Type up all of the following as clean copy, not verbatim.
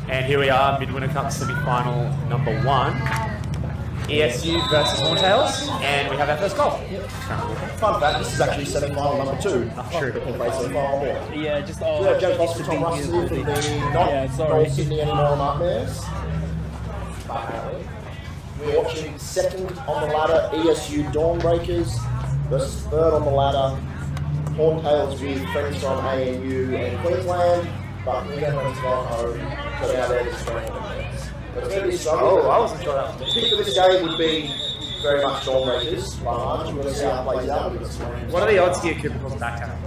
And here we are, Midwinter Cup semi-final number 1. ESU versus Horntails, and we have our first goal. Yep. Fun fact, this is actually semi-final number 2. True. Yeah, just James Hosford, Tom Russell from the not Sydney anymore Nightmares. Apparently. We're watching second on the ladder, ESU Dawnbreakers versus third on the ladder, Horntails with friends from ANU and Queensland, but we're going to go home, go down there to Australia. But it's going to be a struggle. Oh, I wasn't sure that was The pick for this game would be very much Dawnbreakers, but we're going to see how it plays out. What are the odds here Cooper calls back out?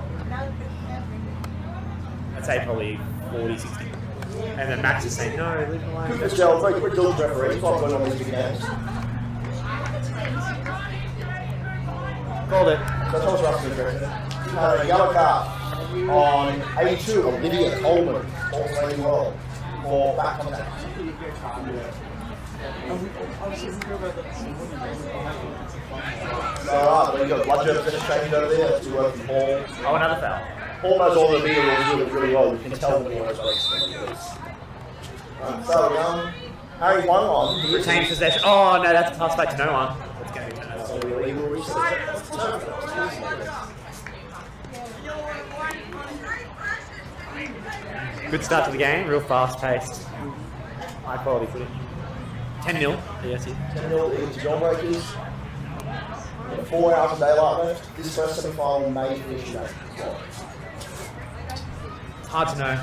I'd say probably 40, 60. And then Max is saying, no, leave it alone. Cooper's Gel, very good diligent referee, he's not good on these big games. Called it. So Thomas Russell is correct. You had a yellow card on 82, Olivia Coleman, also playing well, for back contact. Alright, there you go. Blood Germ finish change over there. Let's do work from Paul. Oh, another foul. Paul knows all the media rules really well. You can tell when he knows race. So, Harry won on. He Retained possession. Oh, no, that's a pass back to no one. That's going to be no. So the illegal reset. Good start to the game, real fast-paced, high-quality footage. 10-0, ESU. 10-0 into Dawnbreakers. 4 hours of daylight left. This first semi-final may finish today. It's hard to know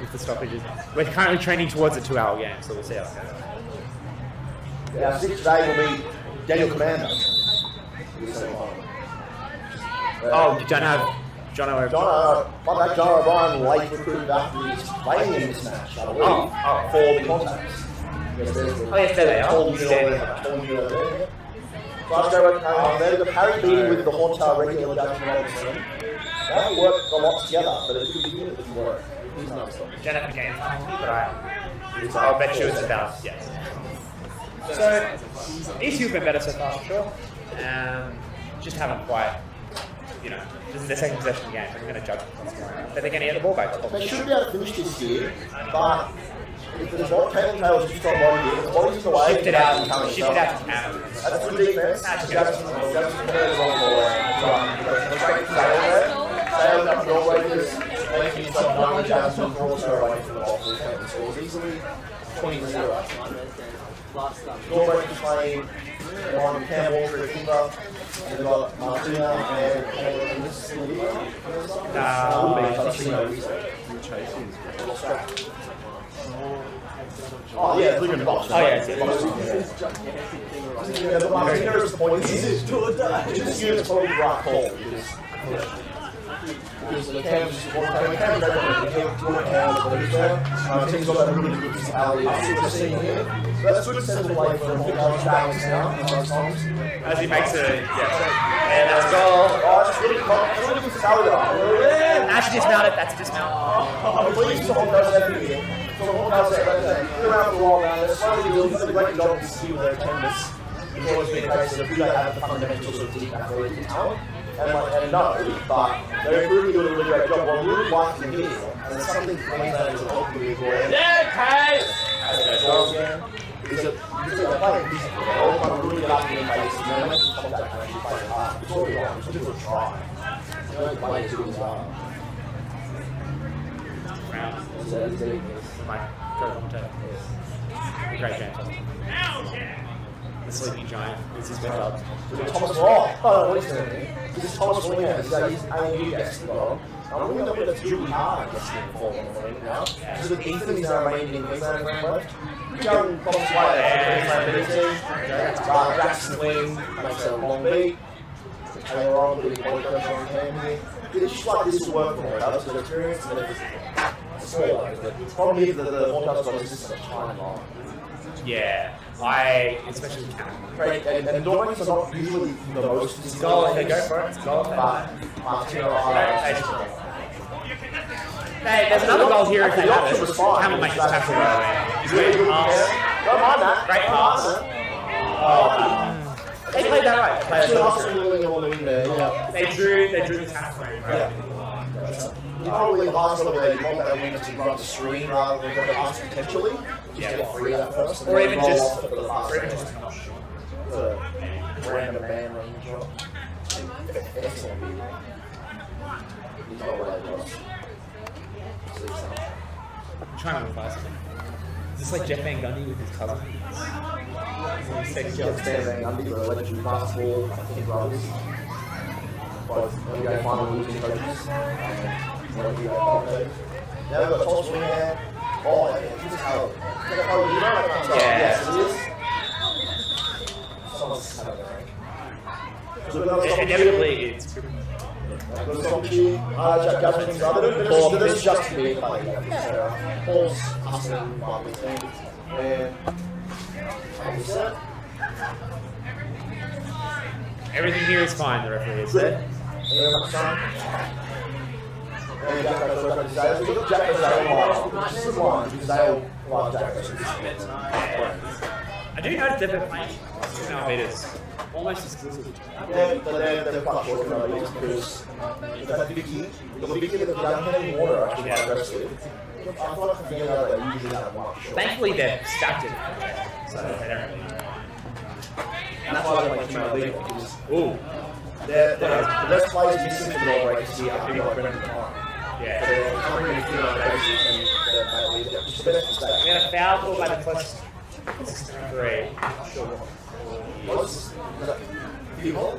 with the stoppages. We're currently trending towards a 2-hour game, so we'll see how it goes. Our sixth today will be Daniel Commander. Oh, you don't have John O'Brien. John O'Brien late recruited after he's playing in this match, I believe, for the contacts. Yes, there they are. So let's go there. The Harry beating with the Horntail regular Jackson Robertson. That worked a lot together, but it could be good if it didn't work. Jennifer Gaines, but I'll bet you it's about, yes. So, ESU have been better so far, for sure. Just haven't quite, this is their second possession game, so we're going to judge what's going on. But they're going to get the ball back. They should be able to finish this here, but if the Tail is just on body here, the body's in the way. Shift it out to Canada. That's good defense. Jackson compared the wrong ball. Sailed up Dawnbreakers, making himself 90 Jackson, also away from the ball. He scores easily, 20-0. Dawnbreakers playing on Cam Walker at Kimber. They've got Martina and oh yeah, look at the box. Oh yeah, but Martina is the point. This unit's probably the right call because the Cam's just one time. The Cam's team's got that really good physicality. That's what we're seeing here. So that's good central play for Horntails balance now. As he makes it, and that's a goal. Oh, it's really good physicality. That's a dismount. That's a dismount. I'm pleased to Horntails that here. So Horntails that been around for a while now. They're slowly building a great job to see with their attendance. It's always been a case of do they have the fundamentals of deep athletic talent? And no, but they're really doing a really great job. What I really like to hear, and it's something Queenslanders are talking to me for, is that they're playing physically. They're all trying to really get up in their face and they're making contact and actually playing hard. It's all right. It's just a try. You don't play too hard. Great game. The sleeping giant. This is better. Thomas Ross. Oh, what is his name? This is Thomas Winger. He's AU guest as well. I'm really not that's really hard guesting for him now. So the Ethan is now remaining in Queensland left. Young Thomas White there, Queensland BT. Jackson Wing makes a long beat. Taylor on, getting body pressure on Cam here. It's just like this to work for him. That's the experience and then it's small. The problem is that the Horntails got a system of timeline. Yeah, especially with Canada. Right, and Dawnbreakers are not usually the most physical. Goal, they go for it. Goal. But Martina Hey, there's another goal here if they have it. Campbell makes his tackle right away. He's great pass. Don't mind that. Great pass. Oh, they played that right. They drew the tackle right. probably the last little bit, you want that winger to run the screen rather than go to pass potentially. Just get free of that first. Or even just, not the random man range drop. Excellent. He's not what I was. I'm trying to reply something. Is this like Jeff Van Gundy with his cousin? Jeff Van Gundy, the legendary basketball, I think, brothers. Both NBA final losing coaches. Now we've got toss wing here. Oh, this is how. Yeah. Yes, it is. Someone's having a rank. So we've got a Inevitably, it's this is just me. Paul's hustling my thing. And everything here is fine, the referee has said. And Jack goes over to Zale. So look, Jack goes line. This is line, because Zale line Jack goes I do notice they've been playing 2.5 meters almost exclusively. Yeah, but they're quite short for meters because they've had Vicky. The Vicky that they've done in water are actually quite aggressive. I feel like they usually have one short. Thankfully, they're stacked in, so they don't really know. And that's why they're playing Tomato League, because the best players missing from the Dawnbreakers here are people like Brendan Devine. Yeah. They're covering the field on basis and they're Tomato League, which is the best mistake. We had a foul call by the first 3. Was that people?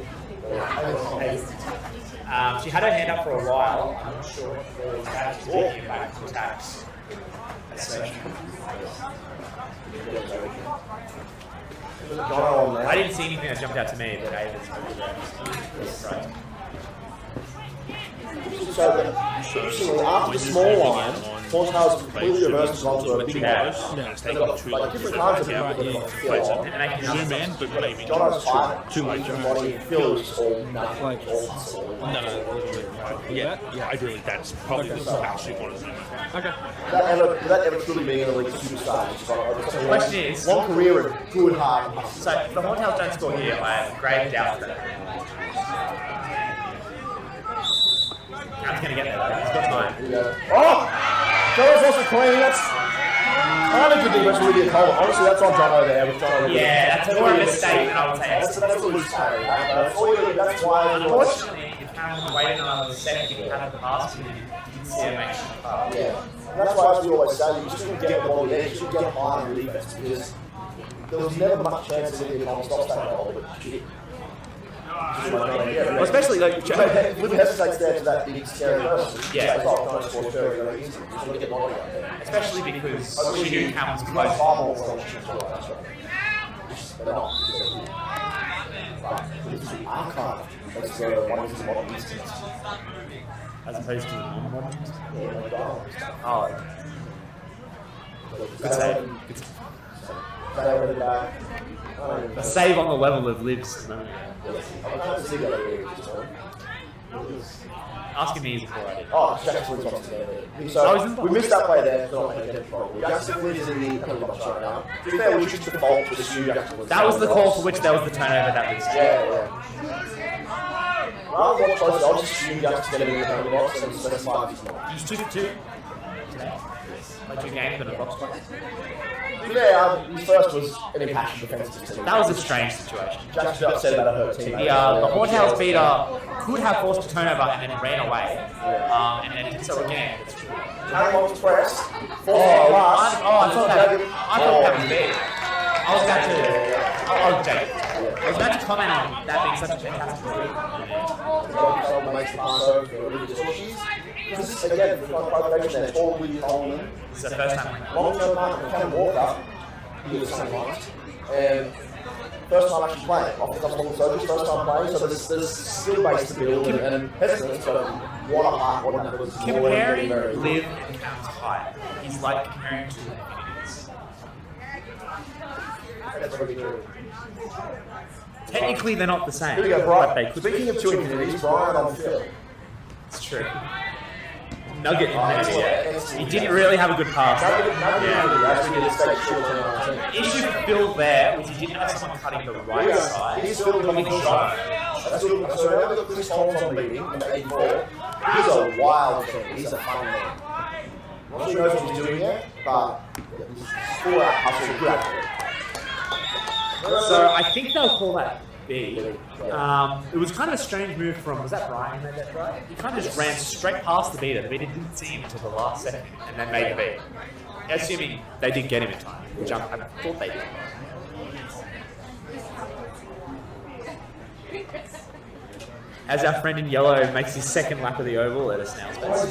She had her hand up for a while. I'm not sure if it was that she's taking it back to tax. I didn't see anything that jumped out to me, but Ava's right. So interestingly, after the small line, Horntails completely reversed onto a big line. Like different kinds of people. Zoom in, but maybe Jono's fight, too much body, Phil is all nothing, all hustle. yeah, ideally that's probably actually one of them. Okay. Without ever truly being an elite superstar, The question is, long career of good hard hustle. so if the Horntails don't score here, I have grave doubt that I'm going to get there. He's got time. Oh! Jono's also clean. That's kind of good defense with Lydia Cole. Honestly, that's on Jono there. With Jono. Yeah, that's more of a mistake than I would say. That's a loose carry. That's why. Unfortunately, if Cameron waited another second, he had the pass to him. You can see it makes it hard. Yeah. And that's why, as we always say, you just want to get the ball there. You should get high in the defense because there was never much chance that Lydia Cole stops that goal, but she did. Well, especially like with the hesitates there to that big scary person. Yeah. Trying to score 30 very easy. You just want to get body out there. Especially because she knew Cameron's Most close. far more than she can that's right. They're not. But this is the archive. That's where one is modern instance. As opposed to the non-modern. Yeah, like dialogue stuff. Oh, good save. Good save. They were back. A save on the level of Liv's. No. I can't see that really this time. Asking me is before I did. Oh, Jackson Flynn's on together. So we missed that play there. So not paying attention. Jackson Flynn is in the penalty box right now. To be fair, we should default to assume Jackson Flynn. That was the call for which there was the turnover that was. Yeah. Rather than watch closely, I'll just assume Jackson's getting in the penalty box and specify if he's not. He's 2 for 2 today. Like 2 games in a box play. Yeah, his first was an impassioned defensive team. That was a strange situation. Jackson's upset about her team. The Horntails beater could have forced a turnover and then ran away. And then did so again. Cameron's press. I thought that was big. I was about to. I was about to comment on that being such a fantastic move. Someone makes the pass over for really just this is again, for clarification, that's all William Coleman. This is the first time. Long-term partner, Cam Walker, he was same last. And first time actually playing. Off the double surgery, first time playing, so there's skill base to build and hesitance, but what a heart, what a numbers. Comparing Liv and Cam's height is like comparing two infinities. That's very true. Technically, they're not the same. Here we go, but they Brian. could Speaking of two infinities, Brian on Phil. It's true. Nugget in there. He didn't really have a good pass. Issue for Phil there was he didn't have someone cutting the right side. He's Phil coming in shot. So now we've got Chris Holmes on leading in the 84. He's a wild thing. He's a fun man. I'm not sure he knows what he's doing yet, but he's full out hustle, good athlete. So I think they'll call that B. It was kind of a strange move from, was that Brian who made that try? He kind of just ran straight past the beater. The beater didn't see him until the last second and then made the beat. Assuming they did get him in time, which I thought they did. As our friend in yellow makes his second lap of the oval at a snail's pace.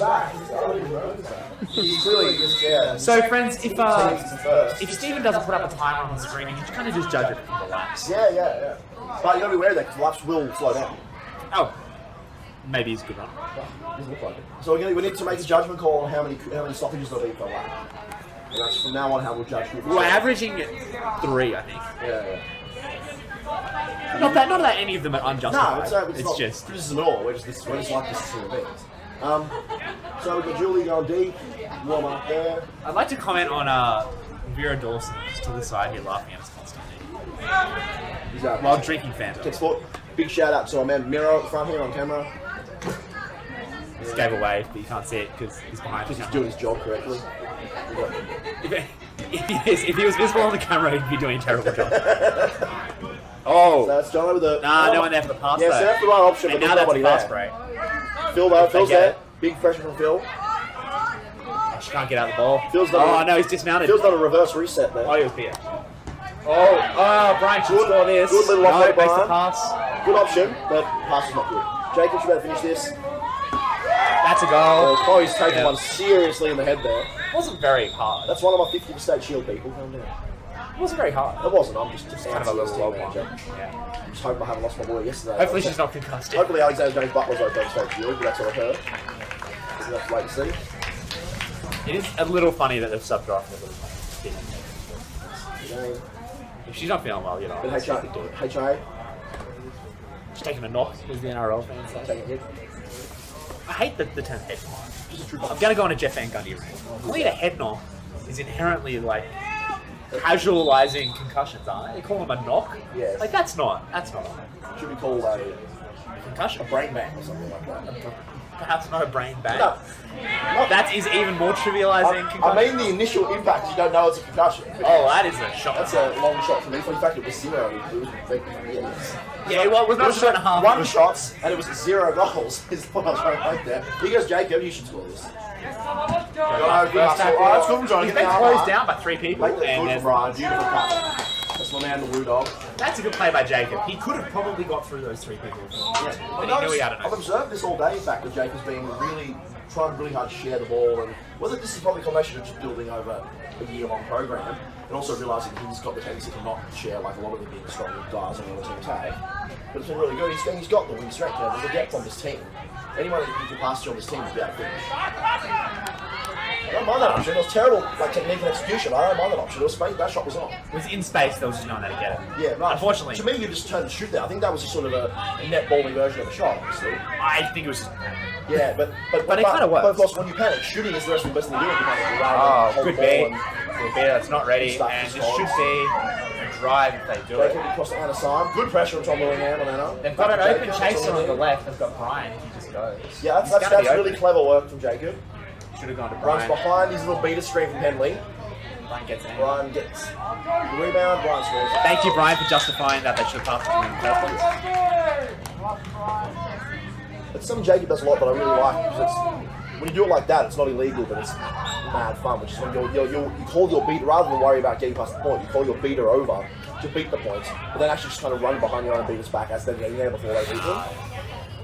He's clearly just, yeah. So friends, if Stephen doesn't put up a timer on the screen, you can kind of just judge it from the laps. Yeah. But you gotta be aware of that because laps will slow down. Oh, maybe he's a good run. Doesn't look like it. So we need to make a judgment call on how many stoppages there'll be per lap. And that's from now on how we'll judge. We're averaging 3, I think. Yeah. Not that any of them are unjustified. No, it's not just criticism at all. We're just like this to the beats. So we've got Julie going deep, warm up there. I'd like to comment on Vera Dawson, just to the side here, laughing at us constantly. While drinking Fanta. Tech Sport. Big shout out to our man Miro at the front here on camera. Just gave away, but you can't see it because he's behind. He's doing his job correctly. If he was visible on the camera, he'd be doing a terrible job. So that's John with the. No one there for the pass. Yeah, so that's the right option. And but now there's that's nobody a fast there. break. Phil though, Phil's there. Big pressure from Phil. She can't get out of the ball. Phil's done no, he's dismounted. Phil's done a reverse reset there. Oh, he was here. Brian should score this. Good little off makes Brian. the pass. Good option, but pass is not good. Jacob should better finish this. That's a goal. He's taken one seriously in the head there. It wasn't very hard. That's one of my 50% shield people. Calm down. It wasn't very hard. It wasn't. I'm just kind of a little low one. Yeah. Just hope I haven't lost my boy yesterday. Hopefully she's not concussed. Hopefully Alexander James Butler's okay straight shield, but that's what I heard. So we'll have to wait and see. It is a little funny that they've subbed her off a little bit. If she's not feeling well, But HA. She's taking a knock, as the NRL fans say. Taking a hit. I hate the term head knock. I'm going to go on a Jeff Van Gundy rant. Calling it a head knock is inherently casualising concussions, aren't they? They call them a knock. Yes. That's not. Should be called a Concussion. a brain bang or something like that. Perhaps not a brain bang. No. That is even more trivialising concussion. I mean the initial impact, you don't know it's a concussion. Oh, that is a shot. That's a long shot for me. In fact, it was 0. It was Yeah, well, it was not 2.5. 1 shots, and it was 0 goals. Is what I was trying to make there. Here goes Jacob, you should score this. It's good from John. He's been closed down by 3 people. Good from Brian, beautiful catch. That's my man, the Woo Dog. That's a good play by Jacob. He could have probably got through those 3 people. But he knew he had enough. I've observed this all day, in fact, that Jacob's been trying really hard to share the ball, and whether this is probably a combination of just building over a year-long program, and also realising he's got the tendency to not share like a lot of the big, strong guys on the other team's tag. But it's been really good. He's got the wing strength. There's a depth on this team. Anyone that you can pass to on this team will be able to finish. I don't mind that option. It was terrible, technique and execution. I don't mind that option. It was space. That shot was on. It was in space. There was just no one how to get it. Yeah, right. Unfortunately, to me, you just turned and shoot there. I think that was just sort of a netballing version of the shot, honestly. I think it was just. Yeah, but it kind of works. But of course, when you panic, shooting is the rest of the best thing to do. Good bait. Good bait that's not ready, and this should be a drive if they do it. Jacob across the Anna side. Good pressure on Tom Willingham on Anna. They've got an open chaser on the left. They've got Brian. He just goes. Yeah, that's really clever work from Jacob. Should have gone to Runs Brian. behind his little beater screen from Henley. Brian gets in. Brian gets the rebound. Brian scores. Thank you, Brian, for justifying that they should have passed it. It's something Jacob does a lot, but I really like because when you do it like that, it's not illegal, but it's mad fun. Which is when you call your beater rather than worry about getting past the point. You call your beater over to beat the points, but then actually just kind of run behind your own beater's back as they're getting there before they beat them.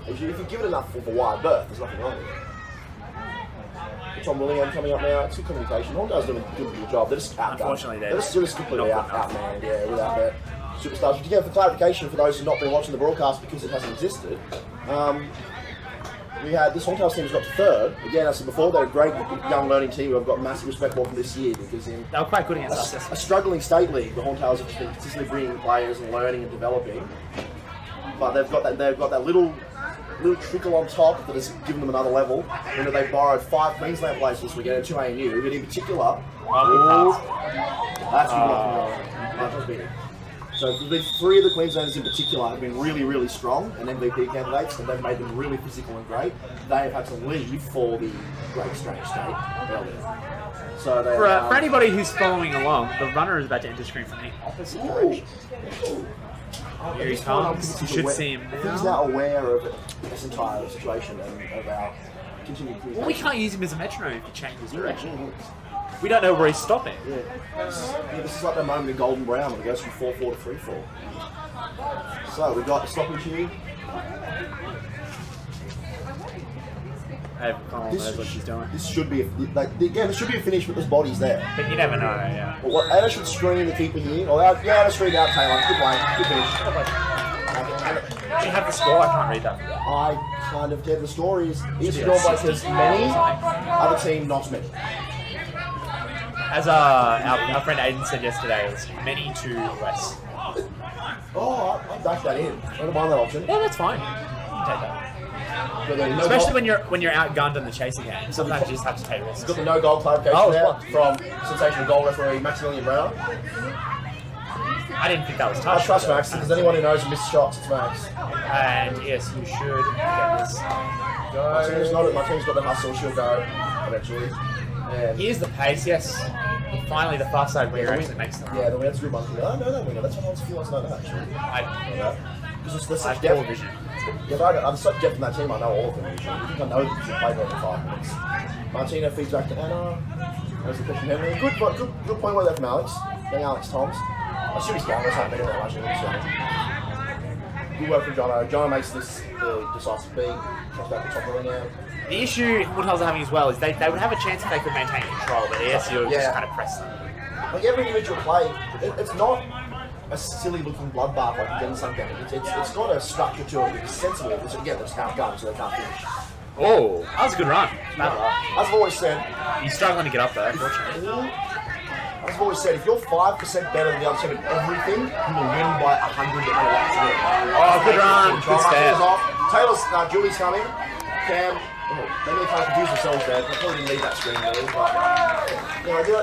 If you give it enough of a wide berth, there's nothing wrong with it. Tom Willingham coming up now. It's good communication. Horntails doing a good job. They're just outdone. Unfortunately, they're just completely outmanned. Yeah, without their superstars. But again, for clarification for those who've not been watching the broadcast because it hasn't existed, we had this Horntails team has got to 3rd. Again, as I said before, they're a great young learning team who I've got massive respect for from this year because in they were quite good against us. A struggling state league, the Horntails have just been consistently bringing players and learning and developing. But they've got that little trickle on top that has given them another level. You know, they borrowed 5 Queensland players this weekend and 2 ANU, but in particular, that's good. So the three of the Queenslanders in particular have been really, really strong and MVP candidates, and they've made them really physical and great. They have had to leave for the Great Strange State earlier. So they For anybody who's following along, the runner is about to enter screen from the opposite direction. Here he comes. You should see him now. He's now aware of this entire situation and about continuing. Well, we can't use him as a metronome if he changes direction. We don't know where he's stopping. Yeah. This is like the moment in Golden Brown when it goes from 4-4 to 3-4. So we've got the stoppage here. Collins knows what she's doing. This should be this should be a finish, but there's bodies there. But you never know, yeah. Well, Anna should screen the keeper here. Or Anna screen out Taylor. Good play. Good finish. You have the score, I can't read that. I kind of get the story. ESU Dawnbreakers many, other team not many. As our friend Aiden said yesterday, it was many to less. Oh, I'll back that in. I don't mind that option. Yeah, that's fine. You can take that. But then Especially when you're outgunned in the chasing game. Sometimes you just have to take risks. Got the no goal clarification there from sensational goal referee Maximilian Brown. I didn't think that was I touched. trust Max, because anyone who knows missed shots, it's Max. And yes, you should get this. My team's got the hustle, she'll go eventually. And Here's the pace, yes. And finally, the far side winger actually makes them. yeah, the winner's good monkey. I know that winner. That's what I was feeling like that actually. Because there's I such have poor depth. vision. Yeah, I'm such depth in that team. I know all of them. Usually. I think I know that you played over 5 minutes. Martina feeds back to Anna. There's the question, Henry. Good point away there from Alex. Getting Alex Toms. I assume he's going. That's not better than much. Good work from Jono. Jono makes this decisive beat. Comes back to top of the ring now. The issue Horntails are having as well is they would have a chance if they could maintain control, but ESU just kind of press them. Like every individual play, it's not a silly looking bloodbath like you get in some games. It's got a structure to it. It's sensible. It's again, it's outgunned, so they can't finish. Oh, that was a good run. As I've always said, He's struggling to get up there, unfortunately. as I've always said, if you're 5% better than the other team at everything, you will win by 100 and a lot to win. Oh, good run. Good step. Taylor's, Julie's coming. Cam, they may kind of confuse themselves there. They probably didn't need that screen really, but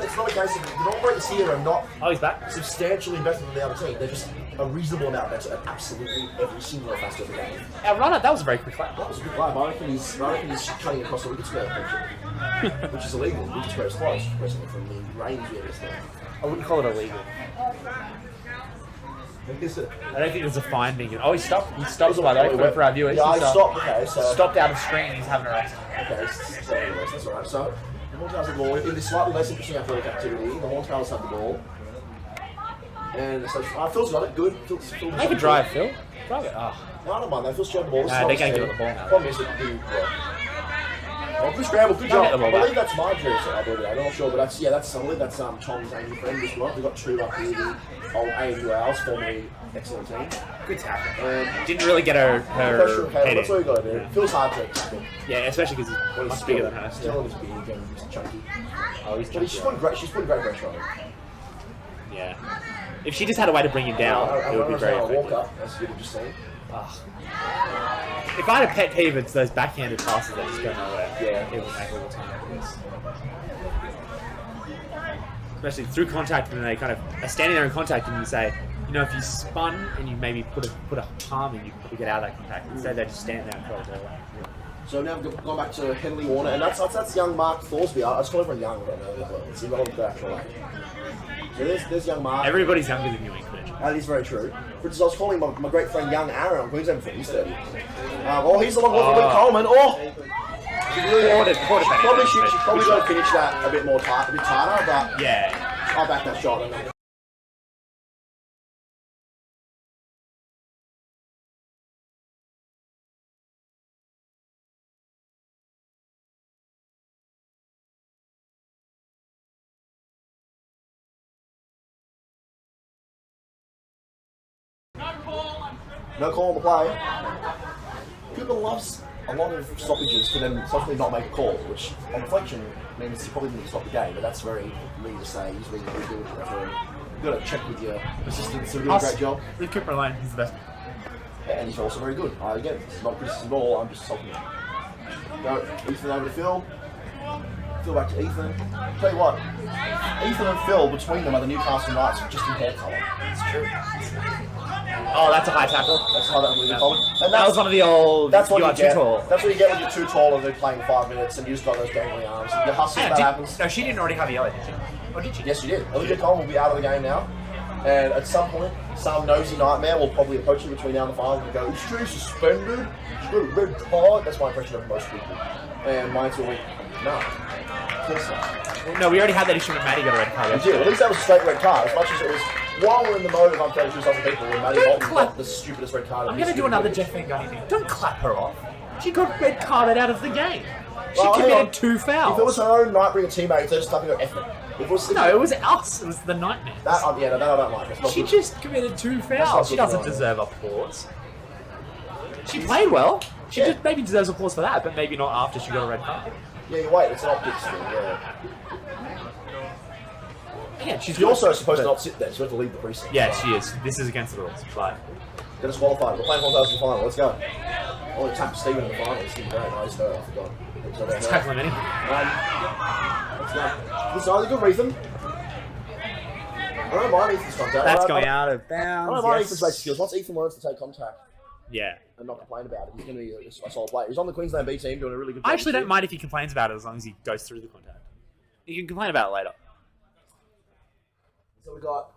it's not a case of the Dawnbreakers here are not Oh, he's back. substantially better than the other team. They're just a reasonable amount better at absolutely every single facet of the game. Our runner, that was a very quick lap. That was a good play. I reckon he's cutting across the wicket square, which is illegal. The wicket square is closed, personally, from the range we have now. I wouldn't call it illegal. I don't think there's a fine being given. Oh, he stopped. He stopped, by the way, for our viewers. Yeah, He's, I stopped. Okay, so stopped out of screen and he's having a rest. Okay, so that's alright. So the Horntails have the ball. In this slightly less interesting athletic activity, the Horntails have the ball. And so Phil's got it. Good. Phil Make a drive, Phil. Drive it. Oh. No, I don't mind that. Phil's shared the ball. They're going to give it the ball now. Problem is that good scramble, good job. get the ball I believe back. that's my jersey. I believe I'm not sure, but I believe that's Tom's AU friend as well. We've got two up here, the old AU Owls, formerly excellent team. Good tackle. And Didn't really get her pressure of head Caleb, that's all in. you got to do. Feels hard to tackle. Yeah, especially because he's much bigger than her. Still is big and he's chunky. Oh, he's But she's putting great pressure on him. Yeah. If she just had a way to bring him down, it would be very walk effective. up, as you've just seen. If I had a pet peeve, it's those backhanded passes that just go nowhere. Yeah. It would make all the time like this. Especially through contact when they kind of are standing there in contact and you say, if you spun and you maybe put a palm in, you could probably get out of that contact. Instead, they just stand there and throw it their way. So now we've gone back to Henley Warner, and that's young Mark Thorsby. I just call everyone young, I don't know. It's irrelevant to actual age. So there's young Mark. Everybody's younger than you in Quidditch. That is very true. For instance, I was calling my great friend young Aaron on Queensland before. He's 30. He's along with Luke Coleman. She probably should finish that a bit tighter, but Yeah. I'll back that shot. No call on the play. Cooper loves a lot of stoppages to then suddenly not make a call, which on reflection means he probably didn't stop the game, but that's very me to say. He's really good with the referee. You've got to check with your assistants who do a great job. Leave Cooper alone, he's the best. And he's also very good. Again, it's not criticism at all, I'm just talking. Go, Ethan over to Phil. go back to Ethan. Tell you what, Ethan and Phil, between them, are the Newcastle Knights just in hair colour. It's true. Oh, that's a high tackle. That's how that movie called. And That was one of the old. That's what you you are too get. tall. That's what you get when you're too tall and they're playing 5 minutes and you just got those dangling arms. And you hustle, Hang that on, happens. no, she didn't already have yellow, did she? Or did she? Yes, you did. Olivia Coleman will be out of the game now. And at some point, some nosy nightmare will probably approach you between now and the final and go, is she suspended? She's got a red card. That's my impression of most people. And mine's will be, no. Of course not. Well, no, we already had that issue when Maddie got a red card. We did. At least that was a straight red card. As much as it was, while we're in the mode of unfair to choose other people, when Maddie Bolton got the stupidest red card. I'm going to do another Jeff Van Gundy thing. Don't clap her off. She got red carded out of the game. She Well, hang on. committed 2 fouls. If it was her own Nightbringer teammates, they're just typing her effort. If it was No, it was us. It was the Nightmares. that, yeah, that I don't like. It's not She good. just committed 2 not fouls. She good doesn't enough. deserve applause. She played well. She Yeah. just maybe deserves applause for that, but maybe not after she got a red card. Yeah, you're right. It's an optics thing. Yeah. Yeah, she's She's also supposed to not sit there. She's supposed to leave the precinct. Yeah, she is. This is against the rules. But Get us qualified. We're playing Horntails in the final. Let's go. I want to tap Stephen in the final. It's going to be great. Nice. I forgot. So there, tackle him anything. let's go. This is either good reason. I don't mind Ethan's contact. That's I going don't- out of I bounds. don't mind yes. Ethan's basic skills. Once Ethan learns to take contact Yeah. and not complain about it, he's going to be a solid player. He's on the Queensland B team doing a really good job. I actually don't mind if he complains about it as long as he goes through the contact. He can complain about it later. So we got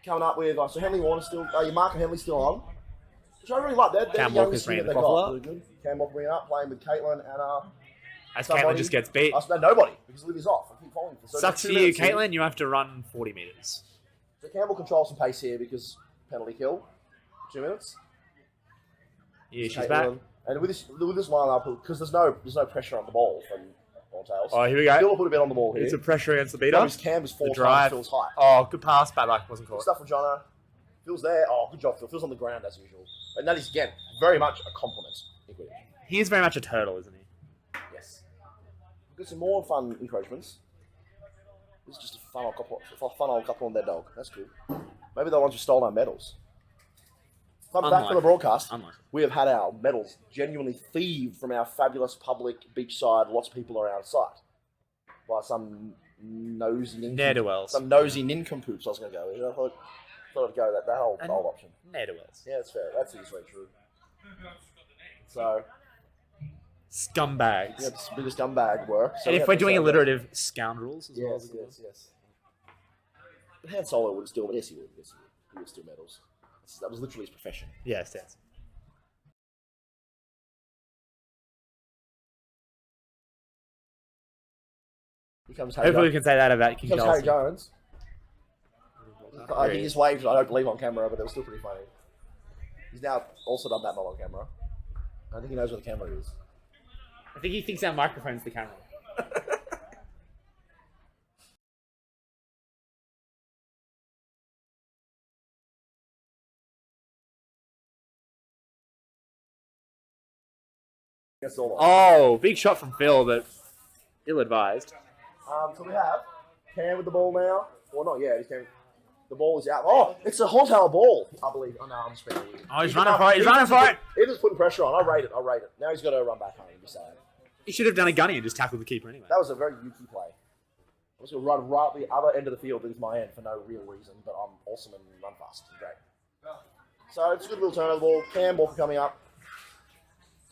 coming up with so Henley Warner's still, your Mark and Henley's still on. Which I really like. They're Cam the youngest Walker's bringing unit the they've got. coffle Really good. Cam Walker bringing it up, playing with Caitlin, Anna. As somebody. Caitlin just gets beat. No, nobody, because Livy's off. I keep following for Sucks for 2 you, minutes here. Caitlin. You have to run 40 meters. So Campbell controls some pace here because penalty kill. 2 minutes. Yeah, she's Caitlin. back. And with this lineup, because there's no pressure on the ball from Horntails. Oh, here we go. Phil will put a bit on the ball here. It's a pressure against the beater. His Cam was 4 The times drive. Phil's height. Oh, good pass. Bad luck. Wasn't Good caught. stuff from Jono. Phil's there. Oh, good job, Phil. Phil's on the ground as usual. And that is, again, very much a compliment. He is very much a turtle, isn't he? Yes. We've got some more fun encroachments. This is just a fun old couple on their dog. That's cool. Maybe the ones who stole our medals. Fun fact for the broadcast, Unlikely. we have had our medals genuinely thieved from our fabulous public beachside, lots of people around site. By some nosy Ne'er-do-wells. Some nosy nincompoops I was going to go with. I thought I'd go that old option. Ne'er-do-wells. Yeah, that's fair. That's very true. So, Scumbags. yeah, it's the biggest scumbag work. So And yeah, if we're doing so- alliterative, scoundrels as well. Yes. But Han Solo would still, yes, he would. Yes, he would steal medals. That was literally his profession. Yes, yes. Here comes Harry Hopefully we Jones. can say that about King Here comes Harry Charles. Jones. I think he just waved, I don't believe on camera, but it was still pretty funny. He's now also done that not on camera. I think he knows where the camera is. I think he thinks our microphone's the camera. That's all. Oh, big shot from Phil, but ill-advised. So we have Cam with the ball now. Well, not yet. He's Cam. The ball is out. Oh, it's a Horntail ball, I believe. Oh, no, I'm just being an idiot. Oh, he's running for it. He's running for it. He just putting pressure on. I'll rate it. Now he's got to run back home. Be sad. He should have done a gunny and just tackled the keeper anyway. That was a very Yuki play. I'm just going to run right the other end of the field into my end for no real reason, but I'm awesome and run fast. Great. So it's a good little turn of the ball. Cam Walker coming up.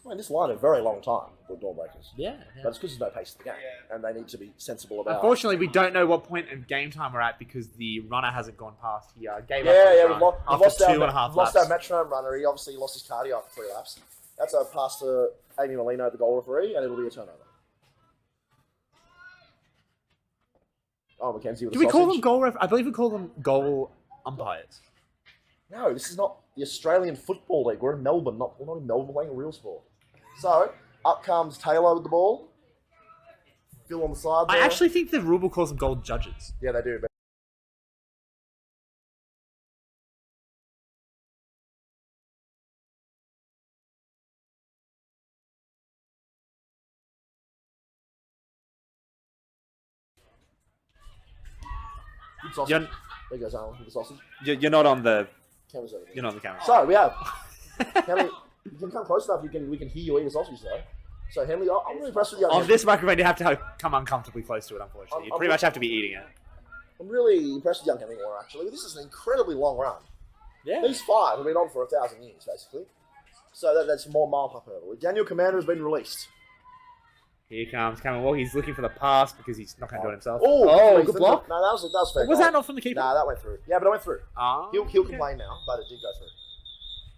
I mean, this line a very long time with Dawnbreakers. Yeah. But it's because there's no pace to the game, and they need to be sensible about it. Unfortunately, we don't know what point in game time we're at because the runner hasn't gone past. He gave up. Yeah, on we've the run lost after our 2.5 we've lost laps. our metronome runner. He obviously lost his cardio after 3 laps. That's a pass to Amy Molino, the goal referee, and it'll be a turnover. Oh, Mackenzie with Do the we call sausage. them goal ref? I believe we call them goal umpires. No, this is not the Australian Football League. We're in Melbourne. We're not in Melbourne. We're playing a real sport. So, up comes Taylor with the ball. Phil on the side there. I actually think the rulebook calls them goal judges. Yeah, they do. But good sausage. You're, There goes Alan with the sausage. you're not on the. Camera's over there. You're not on the camera. So, we have... Kelly, you can come close enough, we can hear you eat a sausage, though. So Henley, I'm really impressed with young On Henley. this microphone, you have to come uncomfortably close to it, unfortunately. You pretty much have to be eating it. I'm really impressed with young Henley Moore, actually. This is an incredibly long run. Yeah. These 5 have been on for 1,000 years, basically. So that's more mile hyperbole. Daniel Commander has been released. Here comes Cameron Walker. He's looking for the pass because he's not going to do it himself. Oh, good block. No, that was fair. Was goal. that not from the keeper? Nah, that went through. Yeah, but it went through. Ah, He'll complain now, but it did go through.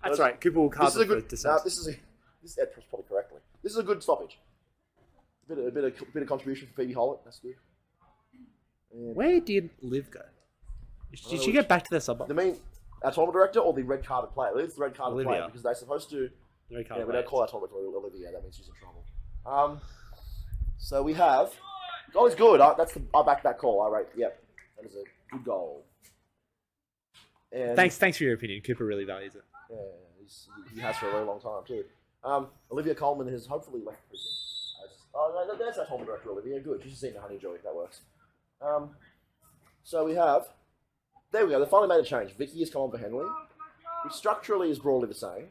That's right. Cooper will This is a good. distance. This is Ed probably correctly. This is a good stoppage. A bit of contribution from Phoebe Hollett. That's good. And Where did Liv go? Did she get back to their sub? the main our tournament director or the red carded player? It's the red carded Olivia. player because they're supposed to. The red Yeah, card we don't call our tournament Olivia. That means she's in trouble. So we have. Goal is good. I back that call. I rate. Yep, that is a good goal. And Thanks for your opinion. Cooper really values it. Yeah, he has for a very long time too. Olivia Coleman has hopefully left prison. No, that's our tournament director, Olivia. Good. She's seen the Honey Joy. That works. So we have. There we go. They finally made a change. Vicky has come on for Henley, which structurally is broadly the same.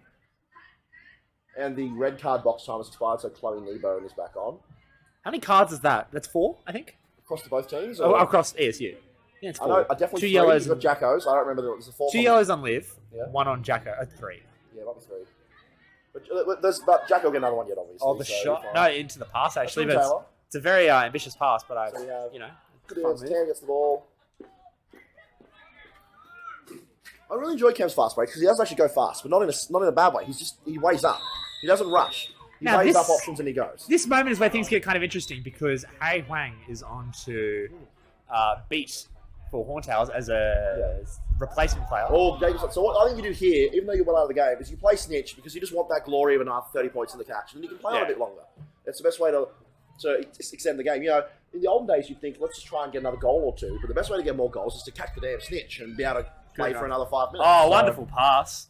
And the red card box time has expired, so Chloe Nebo is back on. How many cards is that? That's 4, I think. Across to both teams? Oh, across ESU. Yeah, it's 4. I know, I definitely 2 three. yellows. You've got Jackos. I don't remember. There was a 4. 2 yellows on Liv. Yeah. 1 on Jacko. 3. Yeah, might be 3. But Jack will get another one yet, obviously. Oh, the so shot. fine. No, into the pass, actually. That's But from Taylor. it's a very ambitious pass, but I, So we have- you know. Good fun hands. move. Cam gets the ball. I really enjoy Cam's fast break because he doesn't actually go fast, but not in a bad way. He weighs up. He doesn't rush. He Now, weighs this- up options and he goes. This moment is where things get kind of interesting because Harry Huang is on to beat for Horntails as a replacement player. So what I think you do here, even though you're well out of the game, is you play snitch because you just want that glory of another 30 points in the catch, and you can play on a bit longer. It's the best way to extend the game. You know, in the olden days, you'd think let's just try and get another goal or two, but the best way to get more goals is to catch the damn snitch and be able to play for another 5 minutes. Oh, So, wonderful pass.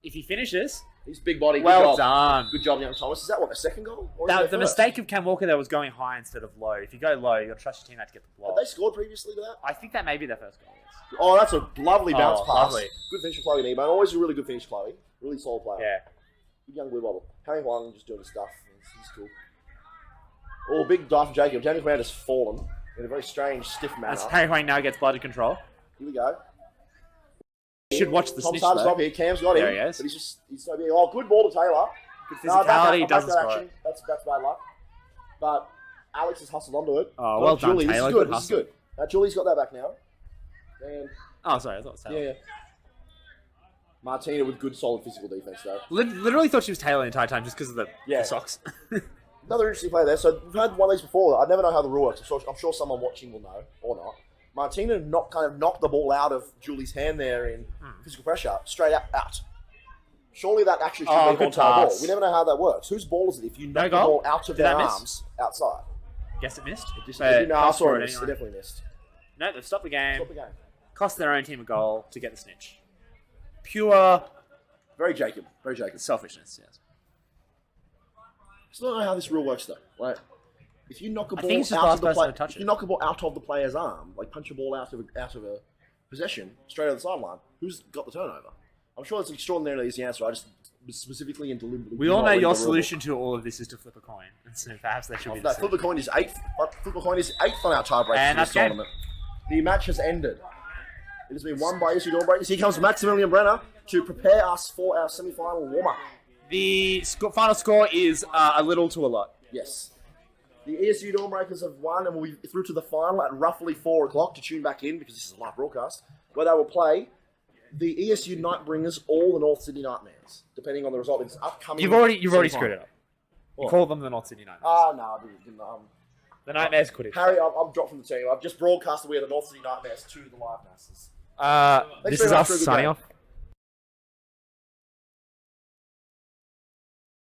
If he finishes, he's big body. Good well job. done. Good job, young Thomas. Is that what, the second goal? Or is it The their first? mistake of Cam Walker there was going high instead of low. If you go low, you'll trust your teammate to get the block. Have they scored previously to that? I think that may be their first goal. Yes. Oh, that's a lovely bounce Oh, pass. lovely. Good finish for Chloe Nebo. Always a really good finish, Chloe. Really solid player. Yeah. Good young blue bottle. Harry Huang just doing his stuff. He's cool. Oh, big dive from Jacob. Daniel Command has fallen in a very strange, stiff manner. As Harry Huang now gets blooded control. Here we go. You should watch the Tom's snitch, hard to though. stop here. Cam's got him. There he is. But he's so big. Oh, good ball to Taylor. Good No, back physicality, back doesn't that score action. it. That's bad luck. But Alex has hustled onto it. Oh, well done, Julie. This Taylor. is good. Good This is good. Julie's got that back now. And Oh, sorry, I thought it was Taylor. yeah. Martina with good, solid physical defense, though. Literally thought she was Taylor the entire time just because of the socks. Another interesting player there. So we've had one of these before. I never know how the rule works. I'm sure someone watching will know or not. Martina knocked the ball out of Julie's hand there in physical pressure, straight out. Surely that actually should be good Horntail ball. pass. We never know how that works. Whose ball is it if you knock the goal? ball out of Did their that miss? arms outside? Guess it missed. No, I Can't saw score it miss. They anyway. definitely missed. No, they've stopped the game. Stop the game. Cost their own team a goal to get the snitch. Pure Very Jacob. Very Jacob. selfishness, yes. Still don't know how this rule works though. Right? If you knock a I ball think it's just out last of the person player, to touch if you it. knock a ball out of the player's arm, like punch a ball out of a possession straight over the sideline, who's got the turnover? I'm sure it's an extraordinarily easy answer. I just specifically and deliberately. We do all not know read your the rule solution to all of this is to flip a coin. And so perhaps that should be book. the No, flip a coin is eighth. Flip a coin is eighth on our tiebreaker And for this that's game. tournament. The match has ended. It has been won by ESU Dawnbreakers. Here comes Maximilian Brenner to prepare us for our semi-final warm-up. The final score is a little to a lot. Yes. The ESU Dawnbreakers have won and will be through to the final at roughly 4 o'clock to tune back in because this is a live broadcast, where they will play the ESU Nightbringers all the North Sydney Nightmares, depending on the result of this upcoming. You've already semi-final. screwed it up. You What? called them the North Sydney Nightmares. No, I didn't. The Nightmares quit it. Harry, I'm dropped from the team. I've just broadcasted we are the North Sydney Nightmares to the live masses. This is very much us for a good signing game. off.